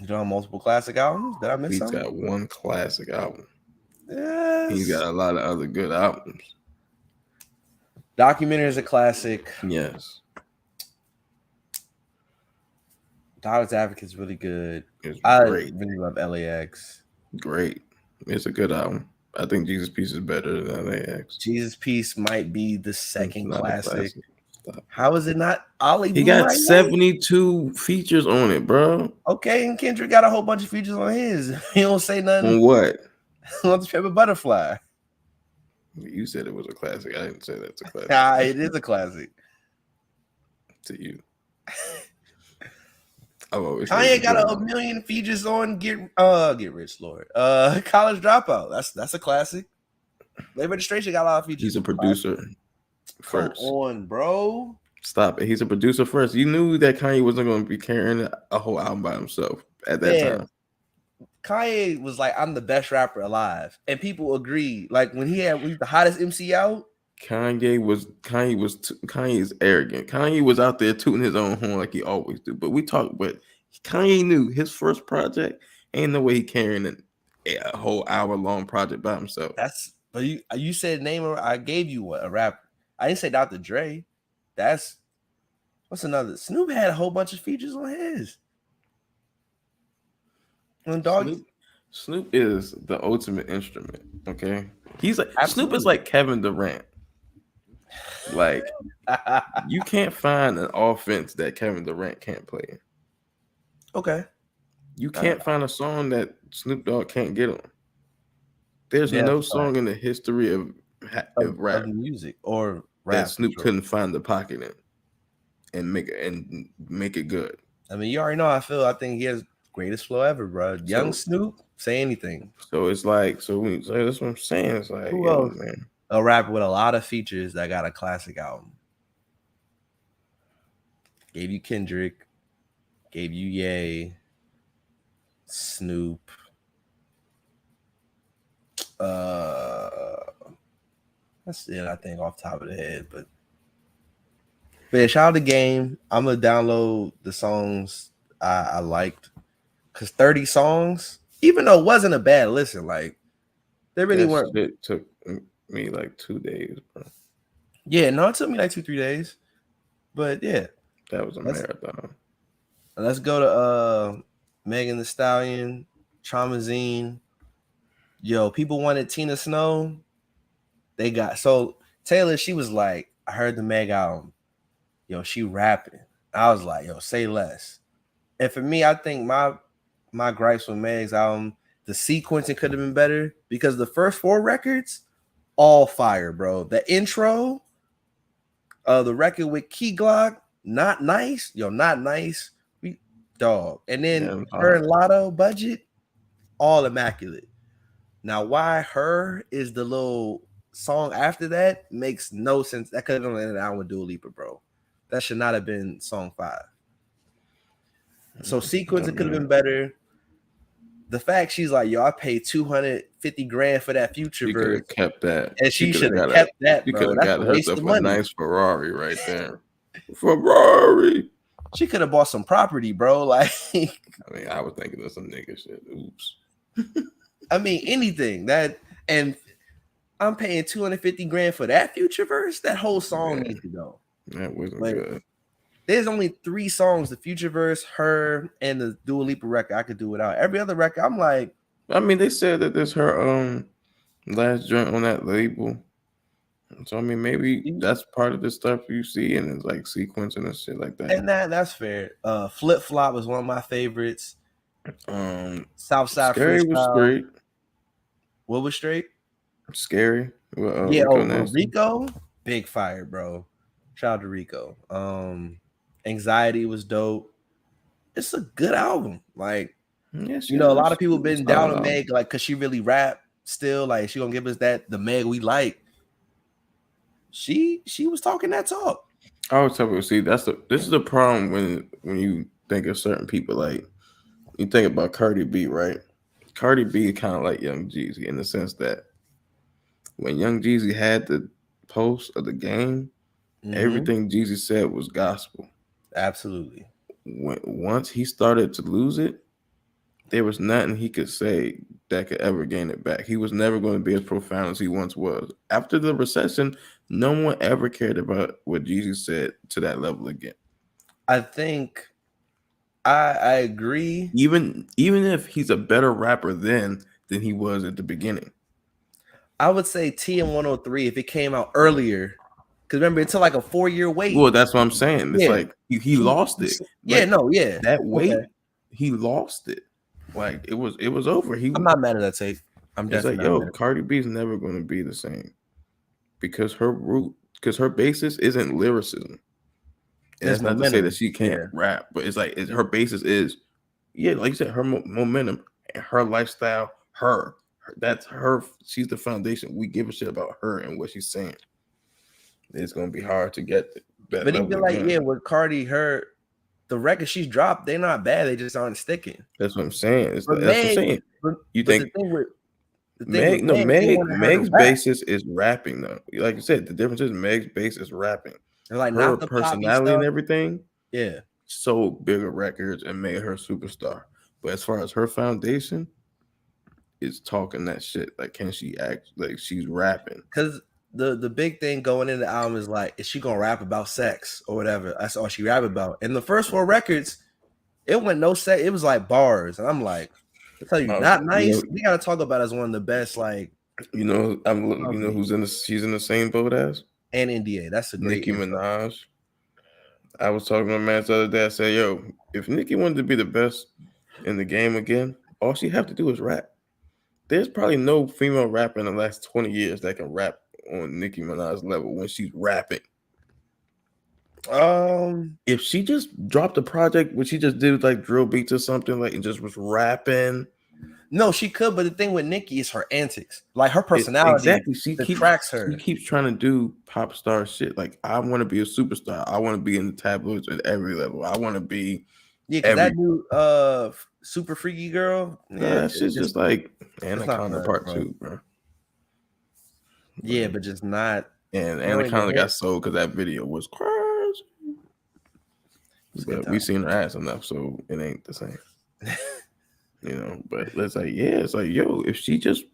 A: You don't have multiple classic albums? Did I miss something?
B: He's got one classic album.
A: Yes.
B: He's got a lot of other good albums.
A: Documentary is a classic.
B: Yes.
A: Doctor's Advocate is really good.
B: I
A: really love LAX.
B: Great. It's a good album. I think Jesus Piece is better than LAX.
A: Jesus Piece might be the second classic. How is it not? Ollie?
B: He got 72 features on it, bro.
A: Okay, and Kendrick got a whole bunch of features on his. He don't say nothing.
B: On what?
A: On the Paper Butterfly.
B: You said it was a classic. I didn't say that's a classic.
A: It is a classic.
B: To you.
A: Kanye got a million features on Get Rich Lord. College Dropout. That's a classic. Late Registration got a lot of features.
B: He's a producer first.
A: Come on, bro.
B: Stop it. He's a producer first. You knew that Kanye wasn't going to be carrying a whole album by himself at that time.
A: Kanye was like, I'm the best rapper alive. And people agreed. Like when he was the hottest MC out.
B: Kanye is arrogant. Kanye was out there tooting his own horn like he always do. But Kanye knew his first project ain't no way he carrying a whole hour-long project by himself.
A: But you said name. I gave you a rapper. I didn't say Dr. Dre. What's another? Snoop had a whole bunch of features on his.
B: Snoop is the ultimate instrument. Okay, he's like Snoop is like Kevin Durant. Like you can't find an offense that Kevin Durant can't play.
A: Okay.
B: You can't find a song that Snoop Dogg can't get on. There's no song in the history of rap,
A: of music or rap
B: that Snoop couldn't find the pocket in and make it good.
A: I mean, you already know how I feel. I think he has greatest flow ever, bro. Young Snoop, say anything.
B: So it's like, that's what I'm saying. It's like,
A: who else? Man. A rapper with a lot of features that got a classic album. Gave you Kendrick, gave you Ye, Snoop. That's it, I think, off the top of the head. But yeah, shout out to Game. I'm gonna download the songs I liked. Cause 30 songs, even though it wasn't a bad listen, like they really weren't.
B: It took me like 2 days, bro.
A: Yeah, no, it took me like 2-3 days. But yeah.
B: That was a marathon.
A: Let's go to Megan Thee Stallion, Traumazine. Yo, people wanted Tina Snow. So Taylor, she was like, I heard the Meg album. Yo, she rapping. I was like, yo, say less. And for me, I think my gripes with Meg's album, The sequencing could have been better because the first 4 records, all fire, bro. The intro, the record with Key Glock, not nice. Yo, not nice. Dog. And then her and Lotto Budget, all immaculate. Now, why her is the little song after that makes no sense. That could have been an album with Dua Lipa, bro. That should not have been song 5. So sequence, it could have been better. The fact she's like, yo, I paid $250,000 for that Future
B: She
A: verse.
B: could have kept that.
A: And she should have kept that, bro.
B: She could have got herself a nice Ferrari right there. Ferrari.
A: She could have bought some property, bro. Like,
B: I mean, I was thinking of some nigga shit. Oops.
A: I mean, anything that, and I'm paying $250,000 for that Future verse. That whole song needs to go.
B: That wasn't good.
A: There's only 3 songs: the Future verse, her, and the Dua Lipa record. I could do without. Every other record, I'm like,
B: I mean, they said that this her last joint on that label. So I mean, maybe that's part of the stuff you see, and it's like sequencing and shit like that.
A: And that's fair. Flip Flop was one of my favorites. Southside
B: Scary
A: Freestyle
B: was straight.
A: What was straight?
B: Scary.
A: Rico, big fire, bro. Shout out to Rico. Anxiety was dope. It's a good album. Like, a lot of people been down on Meg, like, cause she really rap still. Like, she gonna give us the Meg we like. She was talking that talk.
B: I always tell people, see, this is the problem when you think of certain people. Like, you think about Cardi B, right? Cardi B is kind of like Young Jeezy in the sense that when Young Jeezy had the post of the game, everything Jeezy said was gospel.
A: Absolutely.
B: Once he started to lose it, there was nothing he could say that could ever gain it back. He was never going to be as profound as he once was. After the recession, no one ever cared about what Jeezy said to that level again.
A: I think I agree.
B: Even if he's a better rapper than he was at the beginning.
A: I would say TM103 if it came out earlier. Because remember, it's like a 4-year wait.
B: Well, that's what I'm saying. It's like he lost it. That wait, he lost it. Like it was over.
A: I'm not mad at that tape. I'm definitely
B: like, Cardi B is never going to be the same because her basis isn't lyricism. And that's not to say that she can't rap, but it's like her basis is, like you said, her momentum and her lifestyle. That's her. She's the foundation. We give a shit about her and what she's saying. It's gonna be hard to get that.
A: But even like with Cardi, the records she's dropped, they're not bad. They just aren't sticking.
B: That's what I'm saying. That's what I'm saying. You think Meg's basis is rapping though. Like you said, the difference is Meg's basis is rapping.
A: And like
B: her
A: not the
B: personality and everything.
A: Yeah.
B: Sold bigger records and made her superstar. But as far as her foundation, is talking that shit. Like, can she act like she's rapping?
A: Because the big thing going into the album is like, is she gonna rap about sex or whatever? That's all she rap about. And the first 4 records, it went no sex. It was like bars, and I'm like, I tell you, not nice. We gotta talk about it as one of the best. Like,
B: who's she's in the same boat as
A: and NDA. That's a great
B: Nicki Minaj. I was talking to my man the other day. I said, yo, if Nicki wanted to be the best in the game again, all she have to do is rap. There's probably no female rapper in the last 20 years that can rap on Nicki Minaj's level when she's rapping. If she just dropped a project, what she just did like drill beats or something, like, and just was rapping.
A: No, she could, but the thing with Nicki is her antics, like her personality.
B: Exactly, she attracts her. She keeps trying to do pop star shit. Like, I want to be a superstar. I want to be in the tabloids at every level. I want to be.
A: Yeah, that new super freaky girl.
B: Yeah, that shit's just like Anaconda Part 2, bro.
A: Yeah, but just not.
B: And Anaconda got sold because that video was crazy. But we seen her ass enough, so it ain't the same. But it's like, it's like, yo, if she just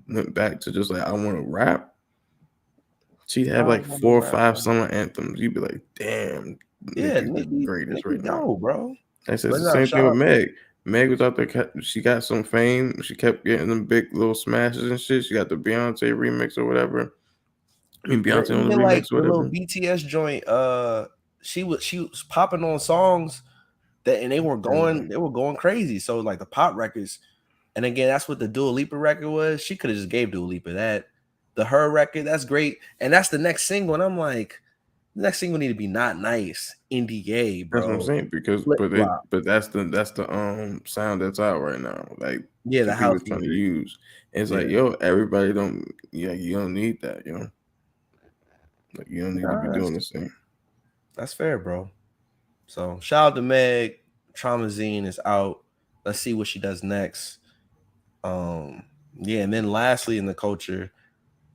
B: went back to just like, I want to rap, she'd have like 4 or 5 summer anthems. You'd be like, damn, Nicki's the greatest right now,
A: bro.
B: I said it's the same thing with Meg. Meg was out there, she got some fame. She kept getting them big little smashes and shit. She got the Beyonce remix or whatever. I mean, Beyonce on the remix or whatever.
A: The little BTS joint, she was popping on songs that, and they were going crazy. So like the pop records, And again, that's what the Dua Lipa record was. She could have just gave Dua Lipa that. The Her record, that's great. And that's the next single. And I'm like, the next single need to be Not Nice, NDA,
B: That's what I'm
A: bro.
B: saying because
A: Flip flop.
B: but that's the sound that's out right now. Like
A: Yeah, the
B: people
A: house
B: are trying to
A: music.
B: use. It's
A: Yeah.
B: like, yo, everybody don't you don't need that, you know. Like you don't need to be doing this thing.
A: That's fair, bro. So shout out to Meg. Traumazine is out. Let's see what she does next. Yeah, and then lastly in the culture,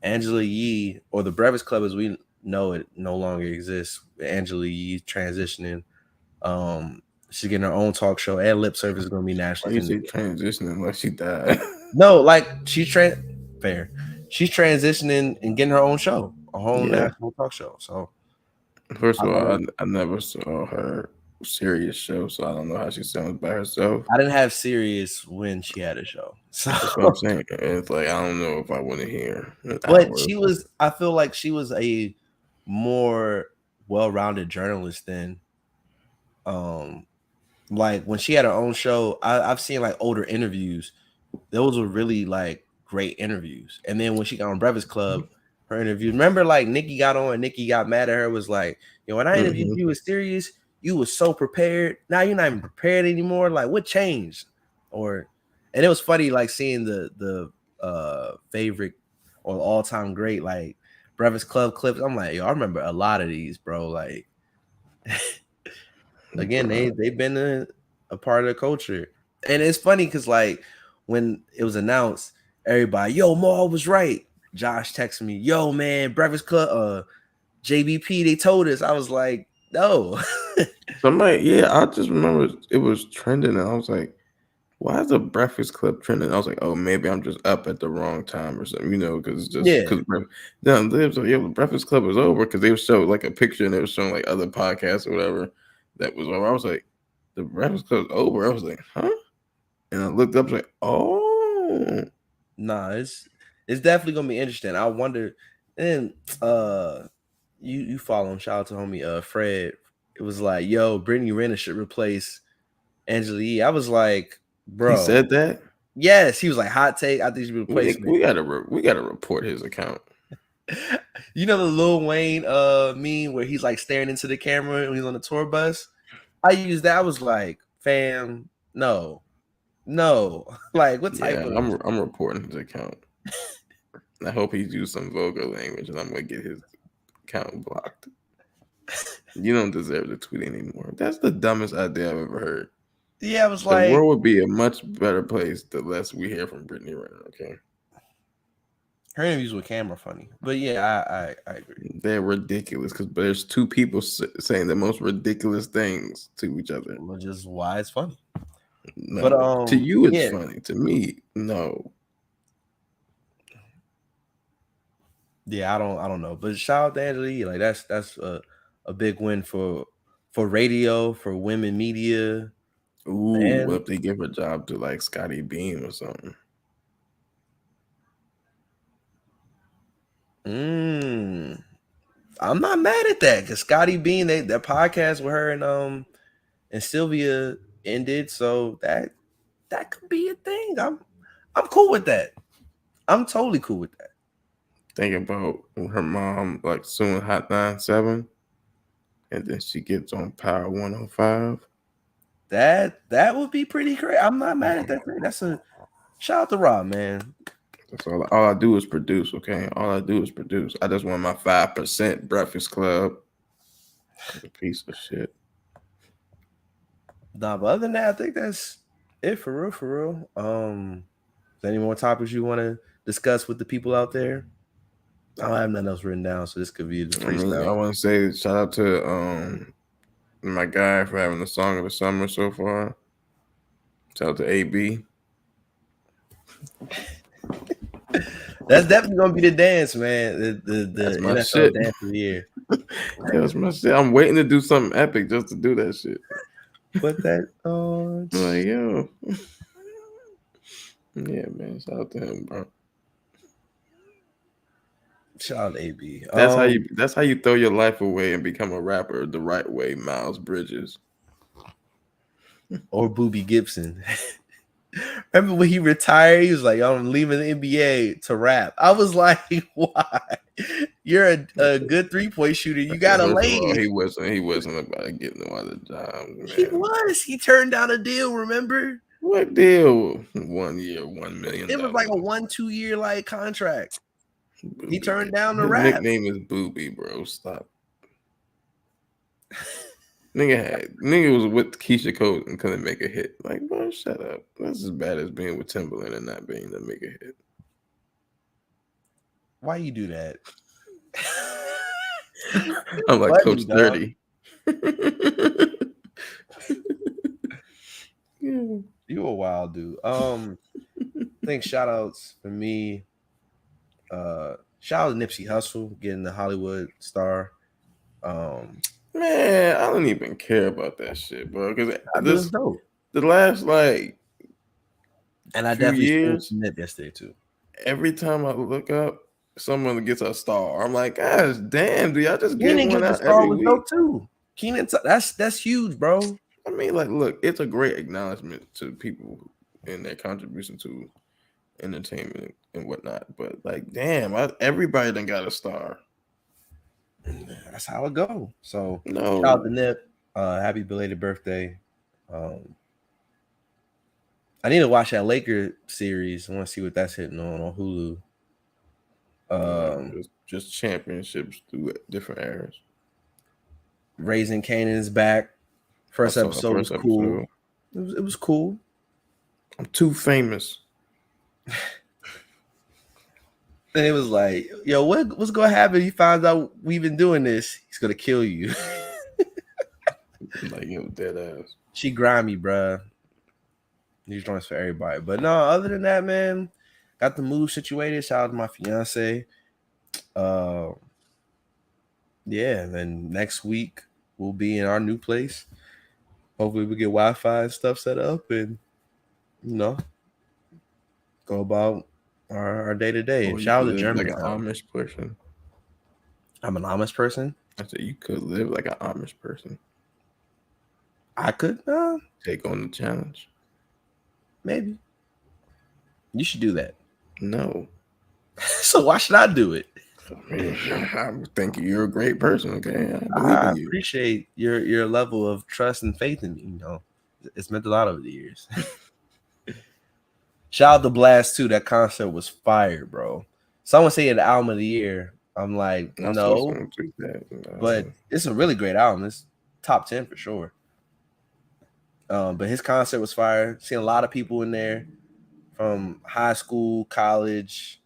A: Angela Yee, or the Breakfast Club as we know it, no longer exists. Angela Yee transitioning. She's getting her own talk show, and lip service is going to be
B: Why
A: nationally
B: you say
A: syndicated.
B: transitioning like she died?
A: No, like she's fair. She's transitioning and getting her own show, a whole
B: Yeah.
A: national talk show. So
B: First
A: I
B: of
A: thought
B: all, I never saw her serious show, so I don't know how she sounds by herself.
A: I didn't have Sirius when she had a show. So
B: That's what I'm saying. It's like I don't know if I want to hear an
A: but
B: hour.
A: I feel like she was a more well-rounded journalist than like when she had her own show. I've seen like older interviews. Those were really like great interviews. And then when she got on Breakfast Club, her interview, remember like Nikki got on and Nikki got mad at her, was like, when I interviewed you with Sirius, you was so prepared. Now you're not even prepared anymore. Like what changed? And it was funny like seeing the favorite or all-time great like Breakfast Club clips. I'm like, I remember a lot of these, bro. Like again, they've been a part of the culture. And it's funny because like when it was announced, everybody, yo, Maul was right. Josh texted me, yo, man, Breakfast Club, JBP, they told us. I was like, no.
B: Somebody, I just remember it was trending, and I was like, why is the Breakfast Club trending? I was like, oh, maybe I'm just up at the wrong time or something, because the Breakfast Club was over because they would show like a picture and they were showing like other podcasts or whatever that was over. I was like, the Breakfast Club's over. I was like, huh? And I looked up, like, oh,
A: Nah, it's definitely gonna be interesting. I wonder. And you follow him. Shout out to homie Fred. It was like, yo, Brittany Renner should replace Angela Yee. I was like, bro.
B: He said that?
A: Yes, he was like, hot take. I think she should replace me.
B: We gotta report his account.
A: You know the Lil Wayne meme where he's like staring into the camera when he's on the tour bus? I used that. I was like, fam, no. Like what type of
B: I'm reporting his account. I hope he's used some vulgar language and I'm gonna get his account blocked. You don't deserve to tweet anymore. That's the dumbest idea I've ever heard.
A: Yeah, I was
B: The
A: like,
B: world would be a much better place the less we hear from Brittany Renner, okay?
A: her interviews with camera funny. But yeah, I agree.
B: They're ridiculous because there's two people saying the most ridiculous things to each other.
A: Which is why it's funny.
B: No,
A: But
B: to you it's funny. To me, no.
A: Yeah, I don't know. But shout out to Angela Yee. Like that's a big win for radio, for women media.
B: Ooh, what if they give a job to like Scotty Beam or something?
A: I'm not mad at that because Scotty Bean, their podcast with her and Sylvia ended, so that could be a thing. I'm cool with that. I'm totally cool with that.
B: Think about her mom like suing Hot 97, and then she gets on Power 105.
A: That would be pretty great. I'm not mad at that thing. That's a shout out to Rob, man.
B: That's all I do is produce, okay? All I do is produce. I just want my 5% Breakfast Club. A piece of shit.
A: Nah, but other than that, I think that's it for real. Is there any more topics you want to discuss with the people out there? I don't have nothing else written down, so this could be the freestyle.
B: I want to say shout out to my guy for having the song of the summer so far. Shout out to AB.
A: That's definitely gonna be the dance, man. The NFL
B: shit.
A: dance of the year.
B: That's my shit. I'm waiting to do something epic just to do that shit.
A: Put that on.
B: Like, yo. Yeah, man. Shout out to him, bro.
A: Shout out to AB.
B: That's how you throw your life away and become a rapper the right way, Miles Bridges.
A: Or Boobie Gibson. Remember when he retired? He was like, "I'm leaving the NBA to rap." I was like, "Why? You're a good 3-point shooter. You gotta
B: First of
A: lay
B: all,
A: it."
B: he wasn't about to get no other jobs,
A: He
B: man.
A: was. He turned down a deal. Remember?
B: What deal? 1 year, $1 million.
A: It was like a 1-2 year like contract. He
B: Booby.
A: turned down the
B: His
A: rap.
B: nickname is Booby, bro. Stop. Nigga was with Keisha Cole and couldn't make a hit. Like, bro, shut up. That's as bad as being with Timberland and not being able to make a hit.
A: Why you do that?
B: I'm like
A: Funny,
B: Coach
A: dog.
B: 30. Yeah.
A: You a wild dude. I think shout outs for me. Shout out to Nipsey Hussle getting the Hollywood star.
B: Man, I don't even care about that shit, bro. Because
A: This dope.
B: the last like
A: And I
B: few
A: definitely
B: years,
A: Nip yesterday too.
B: every time I look up, someone gets a star. I'm like, gosh, damn, do y'all just get
A: Keenan
B: one
A: getting the
B: out
A: star
B: every
A: was
B: week?
A: dope too. Keenan, that's huge, bro.
B: I mean, like, look, it's a great acknowledgement to people and their contribution to entertainment and whatnot. But like, damn, everybody done got a star.
A: That's how it go. So
B: No,
A: shout out to Nip. Happy belated birthday. I need to watch that Laker series. I want to see what that's hitting on Hulu.
B: just championships through different eras.
A: Raising Canaan's back. First
B: I saw the
A: episode was
B: first
A: cool.
B: episode.
A: It was cool.
B: I'm too famous.
A: And it was like, yo, what's gonna happen if he finds out we've been doing this? He's gonna kill you.
B: Like, yo, dead ass.
A: She grimy, bruh. These joints for everybody. But no, other than that, man, got the move situated. Shout out to my fiance. Yeah, and then next week we'll be in our new place. Hopefully we get Wi-Fi and stuff set up and go about our day to day. Shout out to Germany.
B: Like an Amish person.
A: I'm an Amish person.
B: I said you could live like an Amish person.
A: I could
B: Take on the challenge.
A: Maybe. You should do that.
B: No.
A: So why should I do it?
B: I think you're a great person, okay?
A: I appreciate your level of trust and faith in me. It's meant a lot over the years. Shout out to Blast too. That concert was fire, bro. Someone said the album of the year. I'm like, no, but it's a really great album. It's top 10 for sure. But his concert was fire. Seen a lot of people in there from high school, college.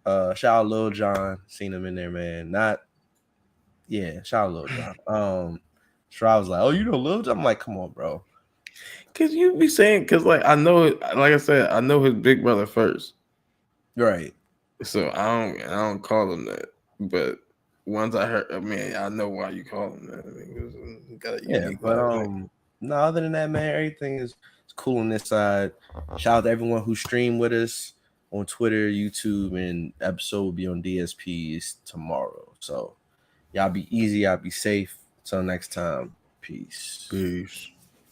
A: Shout out Lil Jon. Seen him in there, man. Shout out Lil Jon. Shroud was like, oh, you know Lil Jon? I'm like, come on, bro.
B: Cause you be saying, cause like I know, like I said, I know his big brother first,
A: right?
B: So I don't call him that. But once I heard, I know why you call him that. I mean, he got a unique
A: but no, other than that, man, everything is cool on this side. Shout out to everyone who streamed with us on Twitter, YouTube, and episode will be on DSPs tomorrow. So y'all be easy, y'all be safe. Till next time, peace.